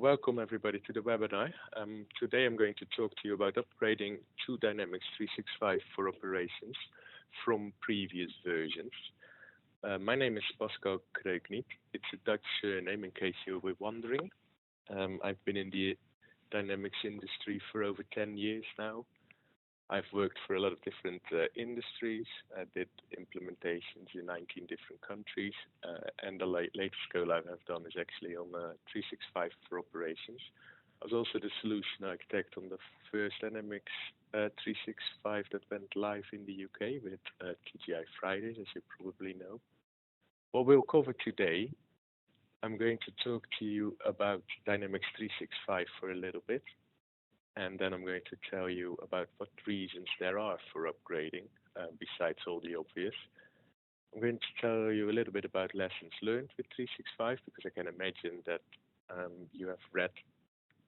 welcome everybody to the webinar. Today I'm going to talk to you about upgrading to Dynamics 365 for operations from previous versions. My name is Pascal Kreukniet. It's a Dutch surname in case you were wondering. I've been in the Dynamics industry for over 10 years now. I've worked for a lot of different industries. I did implementations in 19 different countries, and the latest go live I've done is actually on 365 for operations. I was also the solution architect on the first Dynamics 365 that went live in the UK with TGI Fridays, as you probably know. What we'll cover today, I'm going to talk to you about Dynamics 365 for a little bit. And then I'm going to tell you about what reasons there are for upgrading, besides all the obvious. I'm going to tell you a little bit about lessons learned with 365, because I can imagine that you have read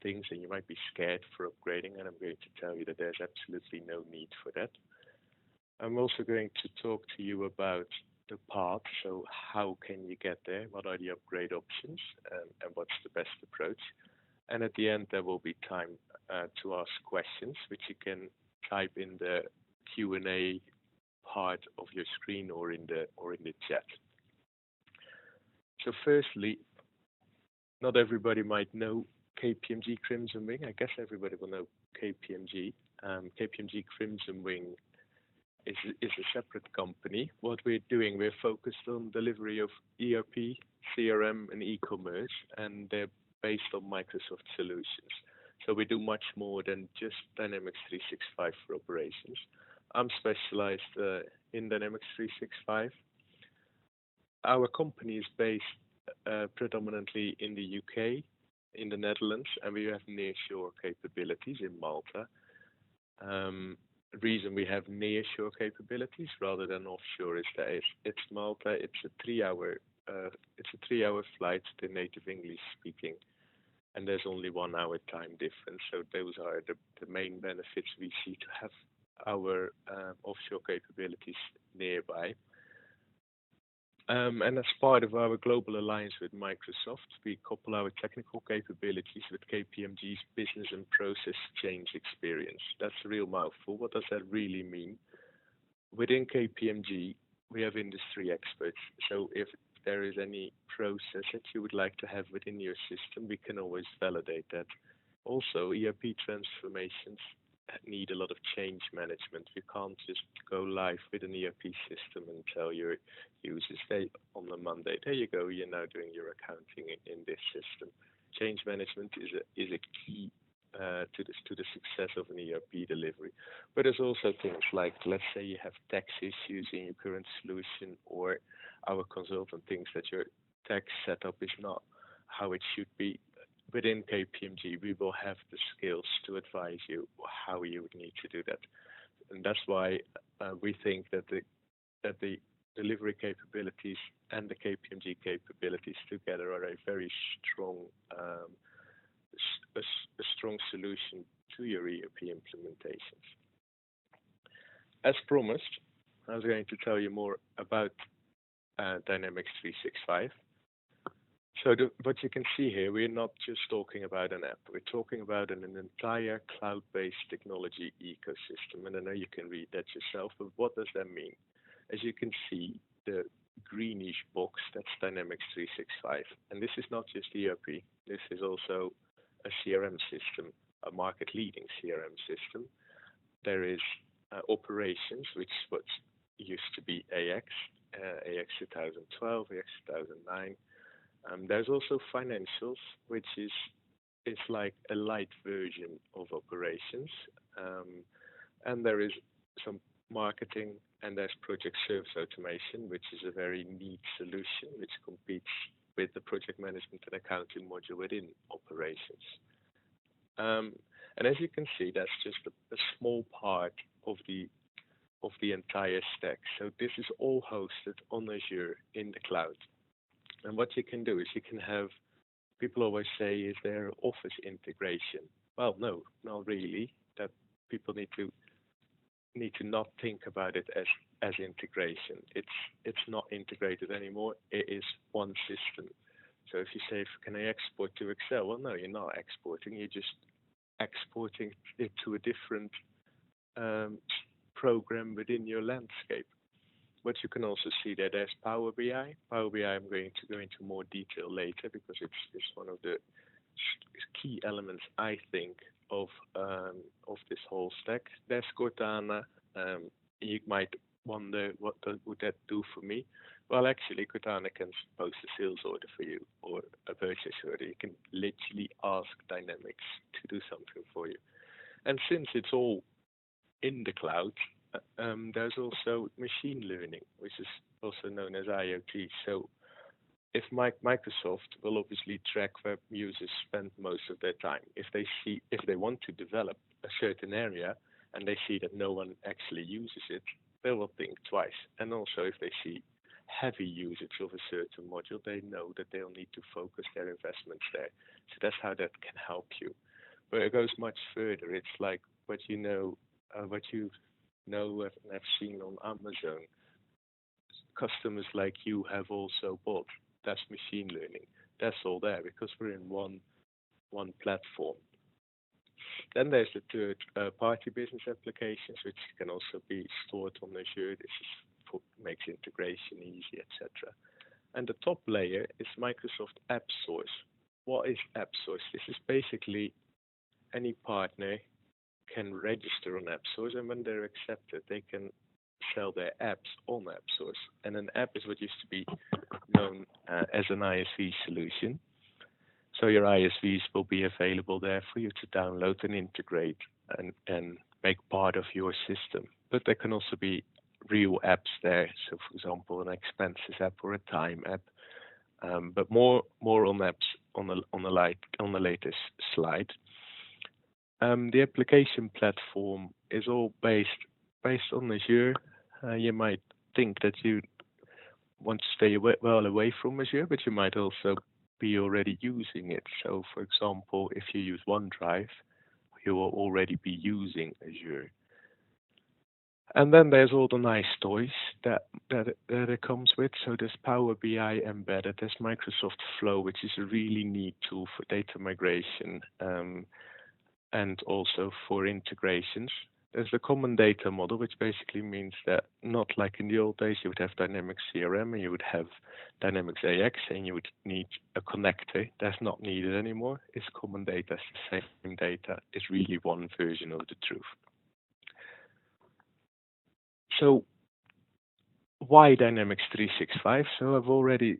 things and you might be scared for upgrading, and I'm going to tell you that there's absolutely no need for that. I'm also going to talk to you about the path, so how can you get there, what are the upgrade options, and what's the best approach. And at the end, there will be time to ask questions, which you can type in the Q&A part of your screen or in the chat. So firstly, not everybody might know KPMG Crimsonwing. I guess everybody will know KPMG. KPMG Crimsonwing is a separate company. What we're doing, we're focused on delivery of ERP, CRM, and e-commerce, and they're based on Microsoft solutions. So we do much more than just Dynamics 365 for operations. I'm specialized in Dynamics 365. Our company is based predominantly in the UK, in the Netherlands, and we have nearshore capabilities in Malta. The reason we have nearshore capabilities rather than offshore is that it's Malta. It's a 3-hour flight to native English speaking, and there's only 1 hour time difference. So those are the main benefits we see to have our offshore capabilities nearby. And as part of our global alliance with Microsoft, we couple our technical capabilities with KPMG's business and process change experience. That's a real mouthful. What does that really mean? Within KPMG, we have industry experts. So if there is any process that you would like to have within your system, we can always validate that. Also, ERP transformations need a lot of change management. You can't just go live with an ERP system and tell your users, hey, on the Monday, there you go, you're now doing your accounting in this system. Change management is a key to the success of an ERP delivery. But there's also things like, let's say you have tax issues in your current solution, or our consultant thinks that your tax setup is not how it should be. Within KPMG, we will have the skills to advise you how you would need to do that. And that's why we think that the delivery capabilities and the KPMG capabilities together are a very strong a strong solution to your ERP implementations. As promised, I was going to tell you more about Dynamics 365. So what you can see here, we're not just talking about an app. We're talking about an entire cloud-based technology ecosystem. And I know you can read that yourself, but what does that mean? As you can see, the greenish box, that's Dynamics 365. And this is not just ERP. This is also a CRM system, a market-leading CRM system. There is operations, which what used to be AX 2012, AX 2009. There's also financials, which is like a light version of operations. And there is some marketing, and there's project service automation, which is a very neat solution, which competes with the project management and accounting module within operations. And as you can see, that's just a small part of the entire stack. So this is all hosted on Azure in the cloud. And what you can do is you can have, people always say, is there Office integration? Well, no, not really. That people need to not think about it as integration. It's not integrated anymore. It is one system. So if you say, can I export to Excel? Well, no, you're not exporting. You're just exporting it to a different um, program within your landscape. But you can also see that there's Power BI. Power BI, I'm going to go into more detail later because it's one of the key elements, I think, of this whole stack. There's Cortana. You might wonder would that do for me? Well, actually, Cortana can post a sales order for you or a purchase order. You can literally ask Dynamics to do something for you. And since it's all in the cloud, there's also machine learning, which is also known as IoT. So if Microsoft will obviously track where users spend most of their time. If they want to develop a certain area and they see that no one actually uses it, they will think twice. And also if they see heavy usage of a certain module, they know that they'll need to focus their investments there. So that's how that can help you. But it goes much further. It's like what you know and have seen on Amazon. Customers like you have also bought. That's machine learning. That's all there because we're in one platform. Then there's the third party business applications, which can also be stored on Azure. This makes integration easy, etc. And the top layer is Microsoft App Source. What is App Source? This is basically any partner can register on App Source, and when they're accepted, they can sell their apps on App Source. And an app is what used to be known as an ISV solution. So your ISVs will be available there for you to download and integrate and make part of your system. But there can also be real apps there. So, for example, an expenses app or a time app. But more on apps on the latest slide. The application platform is all based on Azure. You might think that you want to stay well away from Azure, but you might also be already using it. So, for example, if you use OneDrive, you will already be using Azure. And then there's all the nice toys that it comes with. So there's Power BI embedded. There's Microsoft Flow, which is a really neat tool for data migration and also for integrations. There's the common data model, which basically means that not like in the old days, you would have Dynamics CRM and you would have Dynamics AX and you would need a connector. That's not needed anymore. It's common data, it's the same data. It's really one version of the truth. So why Dynamics 365? So I've already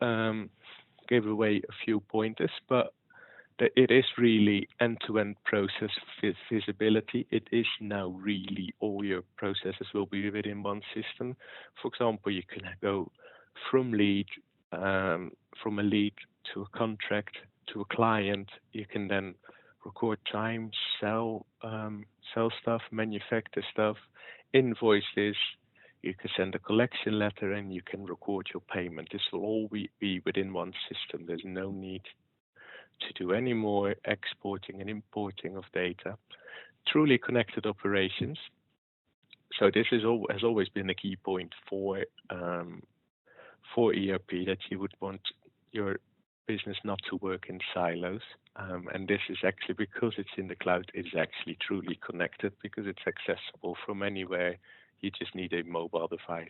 gave away a few pointers, but it is really end-to-end process visibility. It is now really all your processes will be within one system. For example, you can go from a lead to a contract to a client. You can then record time, sell stuff, manufacture stuff, invoice this. You can send a collection letter and you can record your payment. This will all be within one system. There's no need to do any more exporting and importing of data. Truly connected operations. So this has always been a key point for ERP, that you would want your business not to work in silos. And this is actually, because it's in the cloud, it's actually truly connected because it's accessible from anywhere. You just need a mobile device.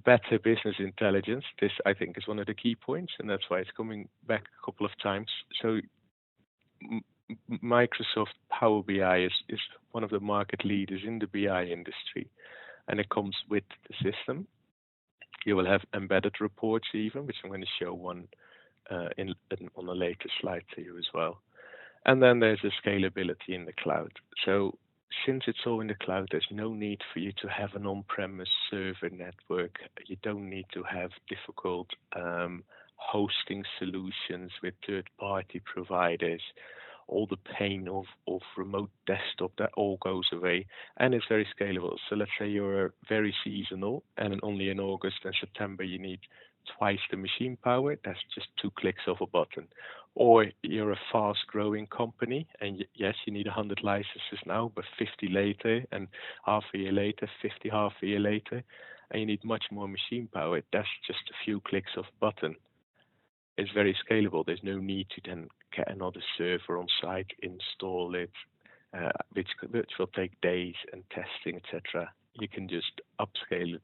Better business intelligence. This, I think, is one of the key points, and that's why it's coming back a couple of times. So Microsoft Power BI is one of the market leaders in the BI industry, and it comes with the system. You will have embedded reports even, which I'm going to show one on a later slide to you as well. And then there's the scalability in the cloud. So since it's all in the cloud, there's no need for you to have an on-premise server network. You don't need to have difficult hosting solutions with third-party providers. All the pain of remote desktop, that all goes away, and it's very scalable. So let's say you're very seasonal and only in August and September you need twice the machine power. That's just 2 clicks of a button. Or you're a fast-growing company, and yes, you need 100 licenses now, but 50 later, and half a year later, 50 half a year later, and you need much more machine power. That's just a few clicks of a button. it's very scalable. There's no need to then get another server on site, install it, which will take days and testing, etc. You can just upscale it.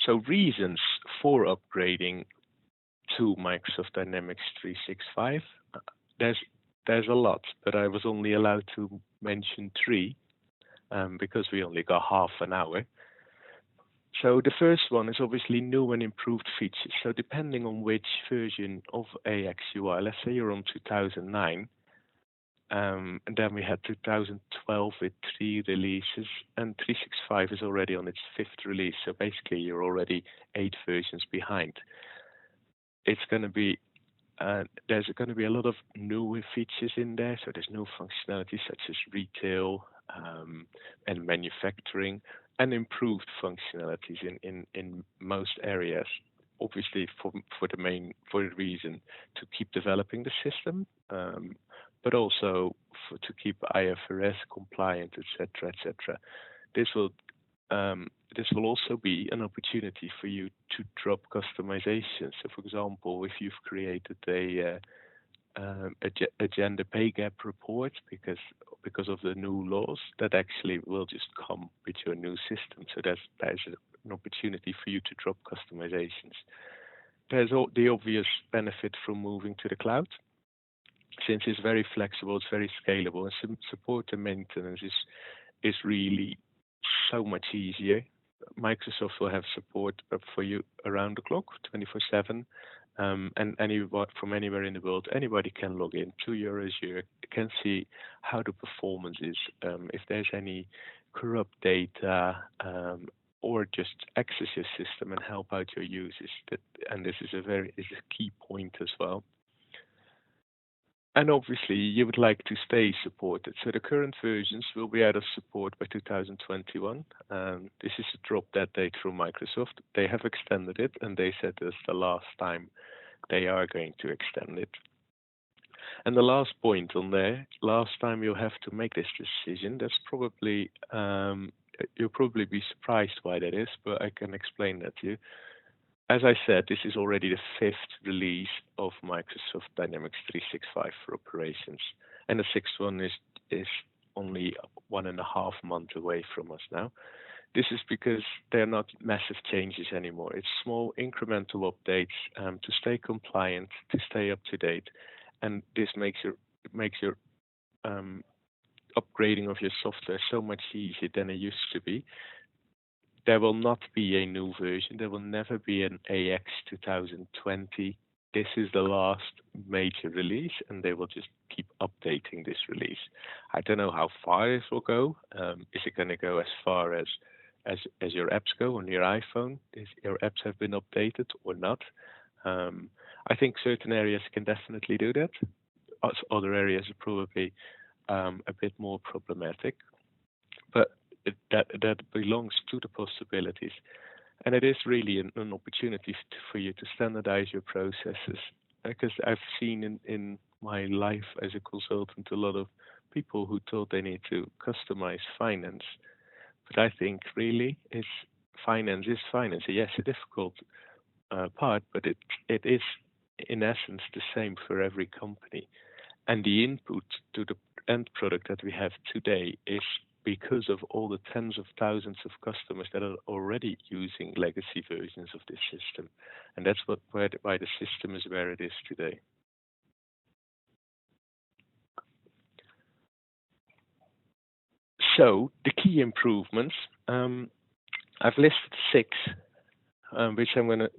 So reasons for upgrading to Microsoft Dynamics 365, there's a lot, but I was only allowed to mention 3 because we only got half an hour. So the first one is obviously new and improved features. So depending on which version of AX you are, let's say you're on 2009, and then we had 2012 with 3 releases, and 365 is already on its 5th release. So basically, you're already 8 versions behind. It's going to be there's going to be a lot of newer features in there. So there's new functionality such as retail and manufacturing, and improved functionalities in most areas. Obviously, for the reason to keep developing the system, but also to keep IFRS compliant, etc., etc. This will also be an opportunity for you to drop customization. So, for example, if you've created a gender pay gap report because of the new laws, that actually will just come with your new system. So there's an opportunity for you to drop customizations. There's the obvious benefit from moving to the cloud. Since it's very flexible, it's very scalable, and support and maintenance is really so much easier. Microsoft will have support for you around the clock, 24/7, and from anywhere in the world, anybody can log in to your Azure, can see how the performance is, if there's any corrupt data, or just access your system and help out your users. And this is a key point as well. And obviously, you would like to stay supported. So the current versions will be out of support by 2021. This is a drop dead date from Microsoft. They have extended it, and they said this the last time they are going to extend it. And the last point on there, last time you'll have to make this decision. That's probably, you'll probably be surprised why that is, but I can explain that to you. As I said, this is already the 5th release of Microsoft Dynamics 365 for operations, and the 6th one is only 1.5 months away from us now. This is because they're not massive changes anymore. It's small incremental updates to stay compliant, to stay up to date, and this makes your upgrading of your software so much easier than it used to be. There will not be a new version. There will never be an AX 2020. This is the last major release, and they will just keep updating this release. I don't know how far this will go. Is it going to go as far as your apps go on your iPhone? Is your apps have been updated or not? I think certain areas can definitely do that. Other areas are probably a bit more problematic, but that belongs to the possibilities, and it is really an opportunity for you to standardize your processes. Because I've seen in my life as a consultant a lot of people who thought they need to customize finance, but I think really finance is finance. Yes, a difficult part, but it is in essence the same for every company, and the input to the end product that we have today is because of all the tens of thousands of customers that are already using legacy versions of this system. And that's why the system is where it is today. So the key improvements, I've listed 6, which I'm going to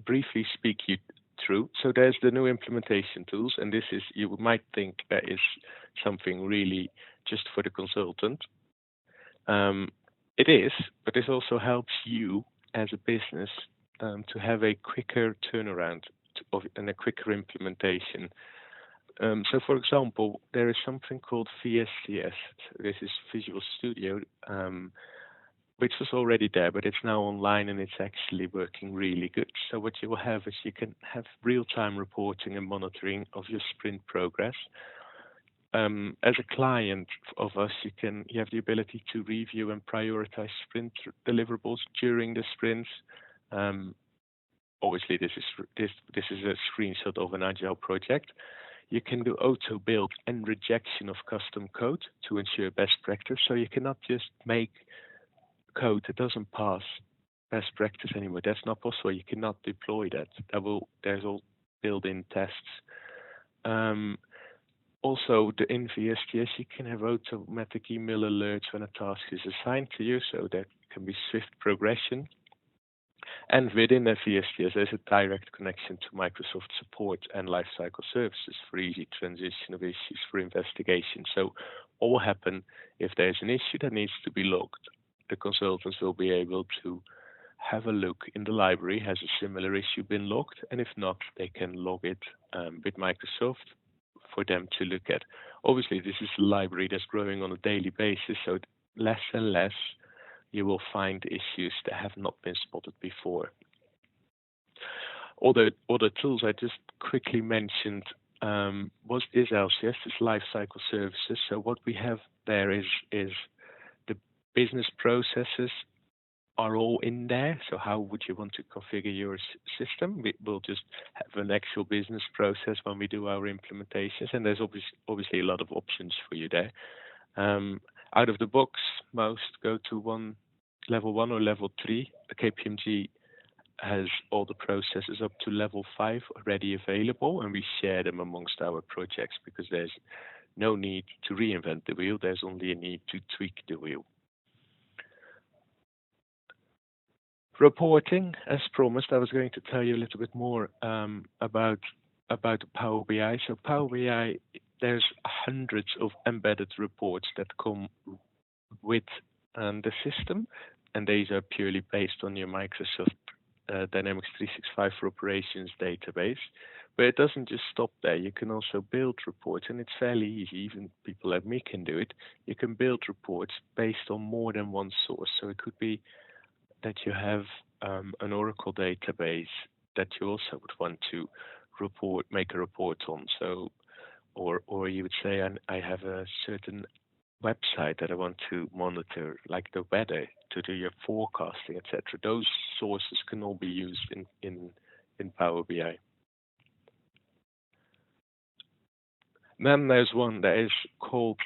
briefly speak you through. So there's the new implementation tools, and this is, you might think that is something really just for the consultant. It is, but this also helps you as a business to have a quicker turnaround and a quicker implementation. So, for example, there is something called VSCS. This is Visual Studio, which was already there, but it's now online and it's actually working really good. So what you will have is you can have real-time reporting and monitoring of your sprint progress. As a client of us, you have the ability to review and prioritize sprint deliverables during the sprints. obviously this is a screenshot of an agile project. You can do auto build and rejection of custom code to ensure best practice. So you cannot just make code that doesn't pass best practice anymore. That's not possible. You cannot deploy that. There's all built-in tests. Also, in VSTS, you can have automatic email alerts when a task is assigned to you, so that can be swift progression. And within the VSTS, there's a direct connection to Microsoft support and lifecycle services for easy transition of issues for investigation. So what will happen if there's an issue that needs to be logged? The consultants will be able to have a look in the library. Has a similar issue been logged? And if not, they can log it with Microsoft for them to look at. Obviously, this is a library that's growing on a daily basis, so less and less you will find issues that have not been spotted before. All the tools I just quickly mentioned is LCS, is Lifecycle Services. So what we have there is the business processes are all in there. So how would you want to configure your system? We'll just have an actual business process when we do our implementations, and there's obviously a lot of options for you there. Out of the box, most go to level 1 or level 3. The KPMG has all the processes up to level 5 already available, and we share them amongst our projects because there's no need to reinvent the wheel. There's only a need to tweak the wheel. Reporting, as promised, I was going to tell you a little bit more about Power BI. So Power BI, there's hundreds of embedded reports that come with the system, and these are purely based on your Microsoft Dynamics 365 for Operations database. But it doesn't just stop there. You can also build reports, and it's fairly easy. Even people like me can do it. You can build reports based on more than one source. So it could be that you have an Oracle database that you also would want to make a report on. So, or you would say, I have a certain website that I want to monitor, like the weather, to do your forecasting, etc. Those sources can all be used in Power BI. Then there's one that is called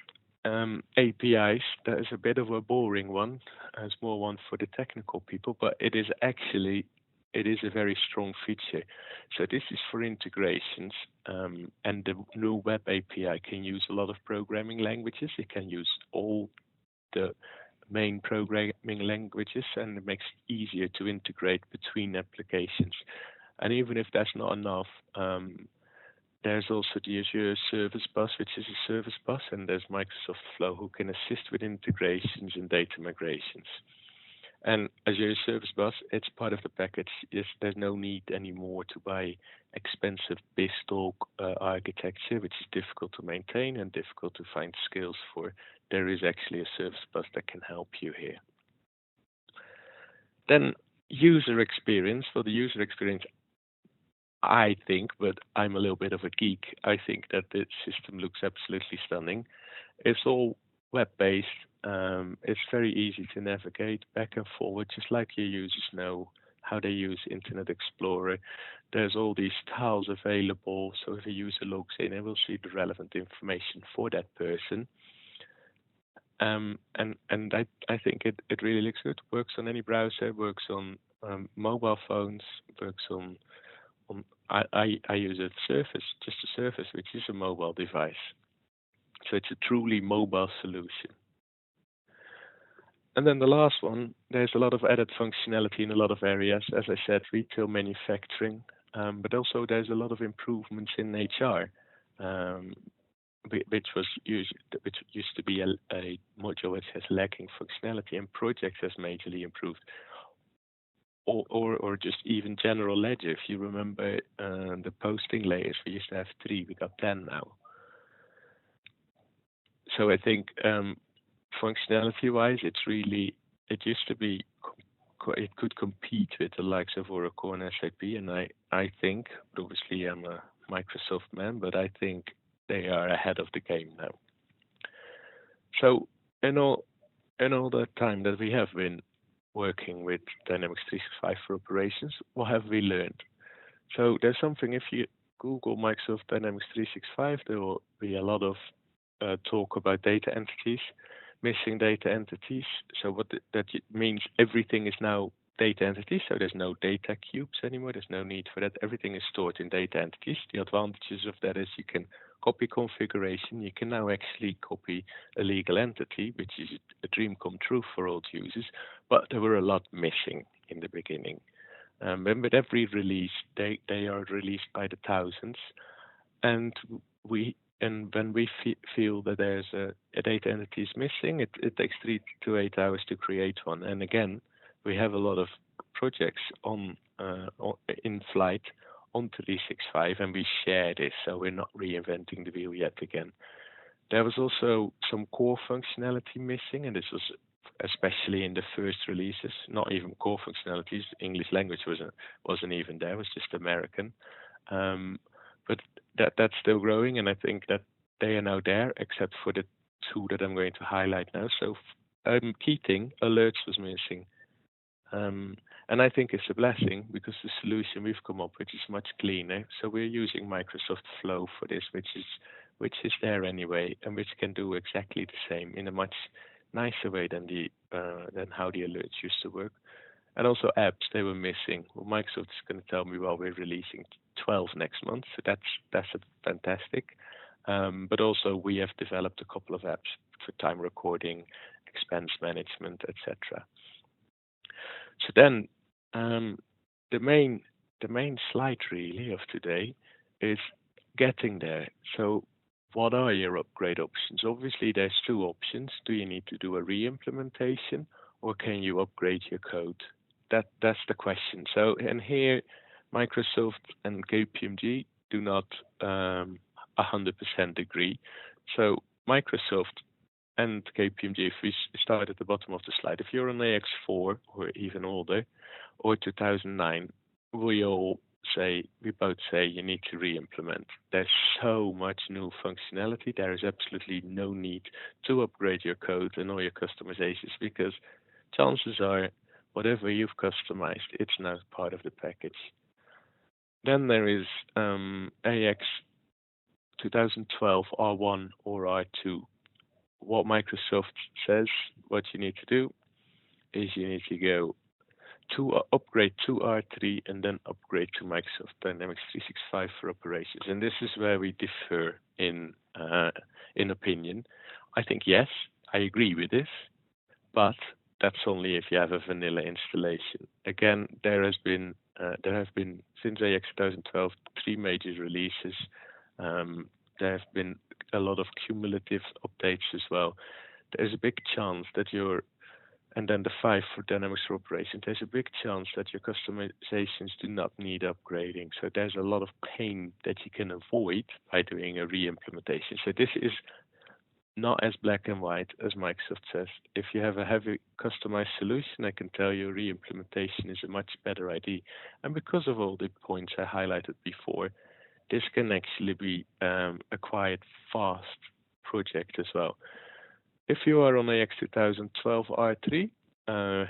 APIs. That is a bit of a boring one. It's more one for the technical people, but it is a very strong feature. So this is for integrations, and the new web API can use a lot of programming languages. It can use all the main programming languages, and it makes it easier to integrate between applications. And even if that's not enough, there's also the Azure Service Bus, which is a service bus, and there's Microsoft Flow, who can assist with integrations and data migrations. And Azure Service Bus, it's part of the package. There's no need anymore to buy expensive bespoke architecture, which is difficult to maintain and difficult to find skills for. There is actually a service bus that can help you here. Then user experience. For the user experience, I think, but I'm a little bit of a geek, I think that the system looks absolutely stunning. It's all web-based. It's very easy to navigate back and forward, just like your users know how they use Internet Explorer. There's all these tiles available, so if a user logs in, it will see the relevant information for that person. And I think it really looks good. Works on any browser, works on mobile phones, works on I use a Surface, which is a mobile device. So it's a truly mobile solution. And then the last one, there's a lot of added functionality in a lot of areas. As I said, retail, manufacturing, but also there's a lot of improvements in HR, which used to be a module which has lacking functionality, and projects has majorly improved. Or just even general ledger. If you remember the posting layers, we used to have 3, we got 10 now. So I think functionality-wise, it used to be, it could compete with the likes of Oracle and SAP, and I think, but obviously I'm a Microsoft man, but I think they are ahead of the game now. So in all the time that we have been working with Dynamics 365 for operations. What have we learned? So there's something, if you Google Microsoft Dynamics 365, there will be a lot of talk about data entities, missing data entities. So that means everything is now data entities, so there's no data cubes anymore. There's no need for that. Everything is stored in data entities. The advantages of that is you can copy configuration. You can now actually copy a legal entity, which is a dream come true for old users, but there were a lot missing in the beginning. And with every release, they are released by the thousands, and when we feel that there's a data entity is missing, it takes 3 to 8 hours to create one. And again, we have a lot of projects in flight on 365, and we share this, so we're not reinventing the wheel yet again. There was also some core functionality missing, and this was especially in the first releases. Not even core functionalities. English language wasn't even there. It was just American. But that's still growing, and I think that they are now there, except for the two that I'm going to highlight now. So key thing, alerts was missing. And I think it's a blessing because the solution we've come up with is much cleaner. So we're using Microsoft Flow for this, which is there anyway, and which can do exactly the same in a much nicer way than how the alerts used to work. And also apps, they were missing. Well, Microsoft is going to tell me, well, we're releasing 12 next month, so that's fantastic. But also we have developed a couple of apps for time recording, expense management, etc. So then the main slide really of today is getting there. So what are your upgrade options? Obviously, there's two options. Do you need to do a re-implementation, or can you upgrade your code? That's the question. So, and here, Microsoft and KPMG do not 100% agree. So Microsoft and KPMG, if we start at the bottom of the slide, if you're on AX4 or even older, or 2009, we both say you need to re-implement. There's so much new functionality. There is absolutely no need to upgrade your code and all your customizations, because chances are whatever you've customized, it's now part of the package. Then there is AX 2012 R1 or R2. What Microsoft says, what you need to do is you need to go to upgrade to R3 and then upgrade to Microsoft Dynamics 365 for operations. And this is where we differ in opinion. I think yes, I agree with this, but that's only if you have a vanilla installation. Again, there have been since AX 2012 3 major releases. There have been a lot of cumulative updates as well. There's a big chance that and then the 5 for Dynamics for Operations, there's a big chance that your customizations do not need upgrading. So there's a lot of pain that you can avoid by doing a re-implementation. So this is not as black and white as Microsoft says. If you have a heavy customized solution, I can tell you re-implementation is a much better idea. And because of all the points I highlighted before, this can actually be a quite fast project as well. If you are on AX 2012 R3,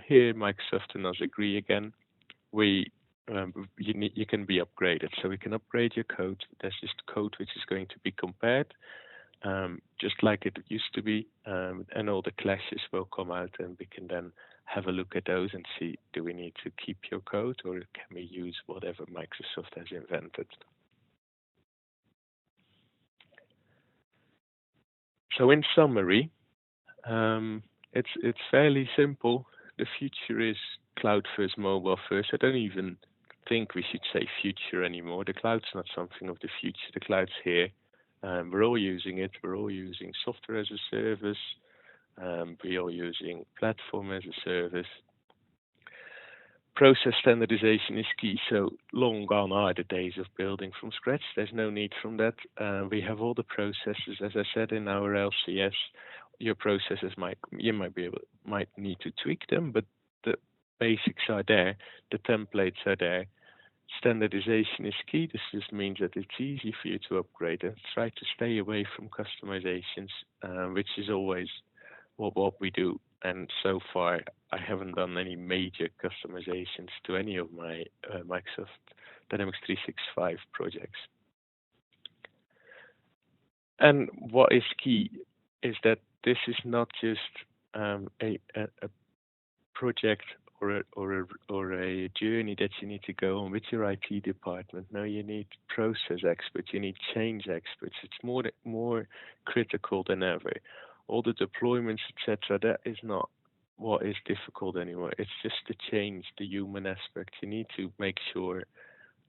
here Microsoft and us agree again. You can be upgraded, so we can upgrade your code. There's just code which is going to be compared, just like it used to be, and all the clashes will come out, and we can then have a look at those and see, do we need to keep your code, or can we use whatever Microsoft has invented? So in summary, it's fairly simple. The future is cloud first, mobile first. I don't even think we should say future anymore. The cloud's not something of the future. The cloud's here. We're all using it. We're all using software as a service. We're all using platform as a service. Process standardization is key. So long gone are the days of building from scratch. There's no need from that. We have all the processes, as I said, in our LCS. Your processes might need to tweak them, but the basics are there. The templates are there. Standardization is key. This just means that it's easy for you to upgrade and try to stay away from customizations, which is always what we do. and so far I haven't done any major customizations to any of my Microsoft Dynamics 365 projects. And what is key is that this is not just a project or a journey that you need to go on with your IT department. No, you need process experts, you need change experts. It's more critical than ever. All the deployments, etc., that is not what is difficult anymore. It's just the change, the human aspect. You need to make sure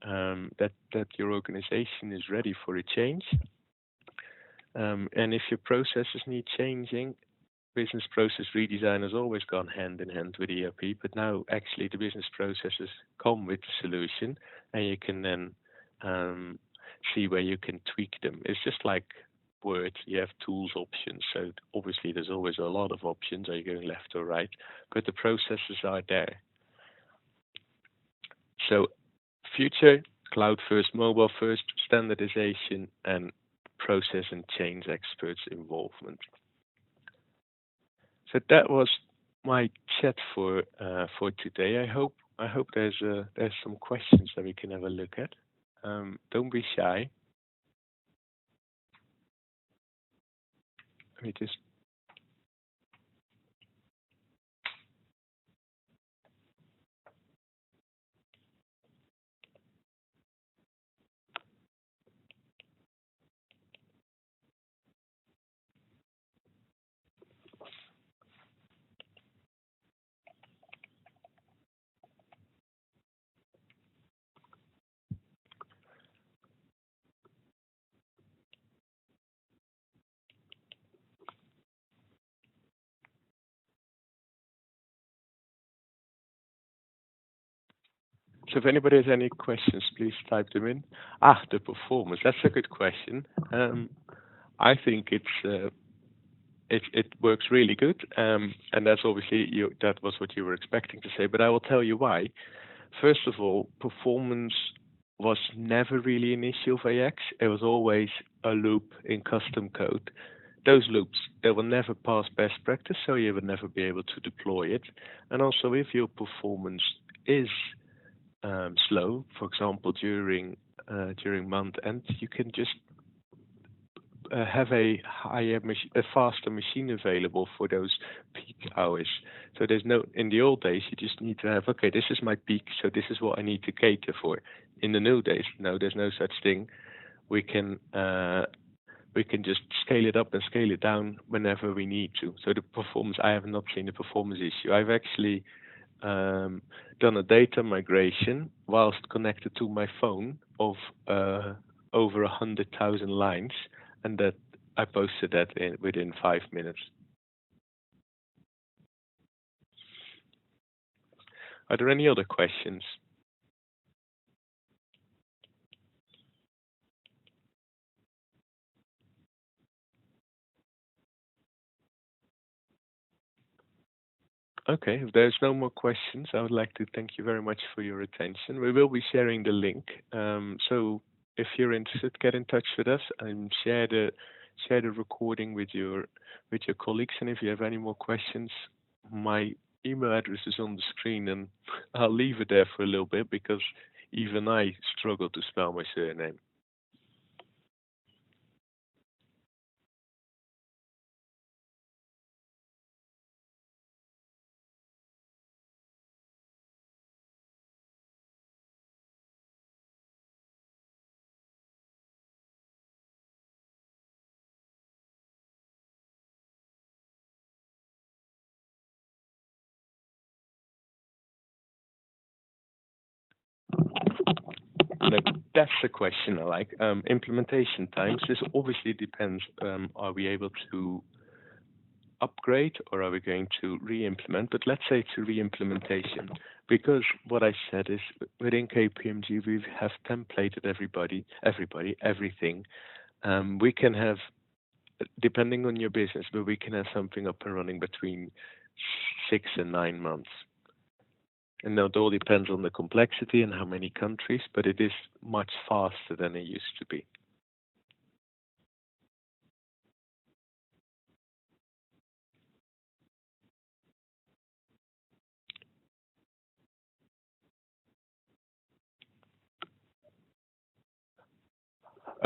that your organization is ready for a change. And if your processes need changing, business process redesign has always gone hand in hand with ERP, but now actually the business processes come with the solution, and you can then see where you can tweak them. It's just like Word, you have tools options, so obviously there's always a lot of options, are you going left or right, but the processes are there. So future, cloud first, mobile first, standardization, and process and change experts involvement. So that was my chat for today. I hope there's some questions that we can have a look at. Don't be shy. Let me just. So if anybody has any questions, please type them in. The performance. That's a good question. I think it works really good, and that's obviously that was what you were expecting to say. But I will tell you why. First of all, performance was never really an issue of AX. It was always a loop in custom code. Those loops, they will never pass best practice, so you will never be able to deploy it. And also, if your performance is slow, for example, during month end, you can just have a faster machine available for those peak hours. So there's no, in the old days, you just need to have, okay, this is my peak, so this is what I need to cater for. In the new days, no, there's no such thing. We can just scale it up and scale it down whenever we need to. So the performance, I have not seen a performance issue. I've actually done a data migration whilst connected to my phone of over 100,000 lines, and that I posted that within 5 minutes. Are there any other questions? Okay, if there's no more questions, I would like to thank you very much for your attention. We will be sharing the link. So if you're interested, get in touch with us and share the recording with your colleagues. And if you have any more questions, my email address is on the screen, and I'll leave it there for a little bit because even I struggle to spell my surname. No, that's the question I like. Implementation times. This obviously depends. Are we able to upgrade or are we going to re-implement? But let's say it's a re-implementation, because what I said is within KPMG we have templated everything. We can have, depending on your business, but we can have something up and running between 6 and 9 months. And now it all depends on the complexity and how many countries, but it is much faster than it used to be.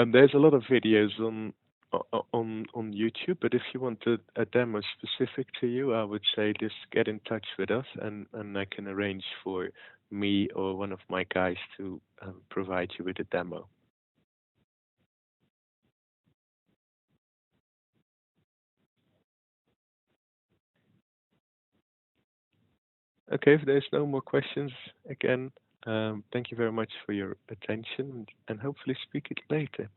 There's a lot of videos on YouTube, but if you want a demo specific to you, I would say just get in touch with us, and I can arrange for me or one of my guys to provide you with a demo. Okay, if there's no more questions, again, thank you very much for your attention, and hopefully speak it later.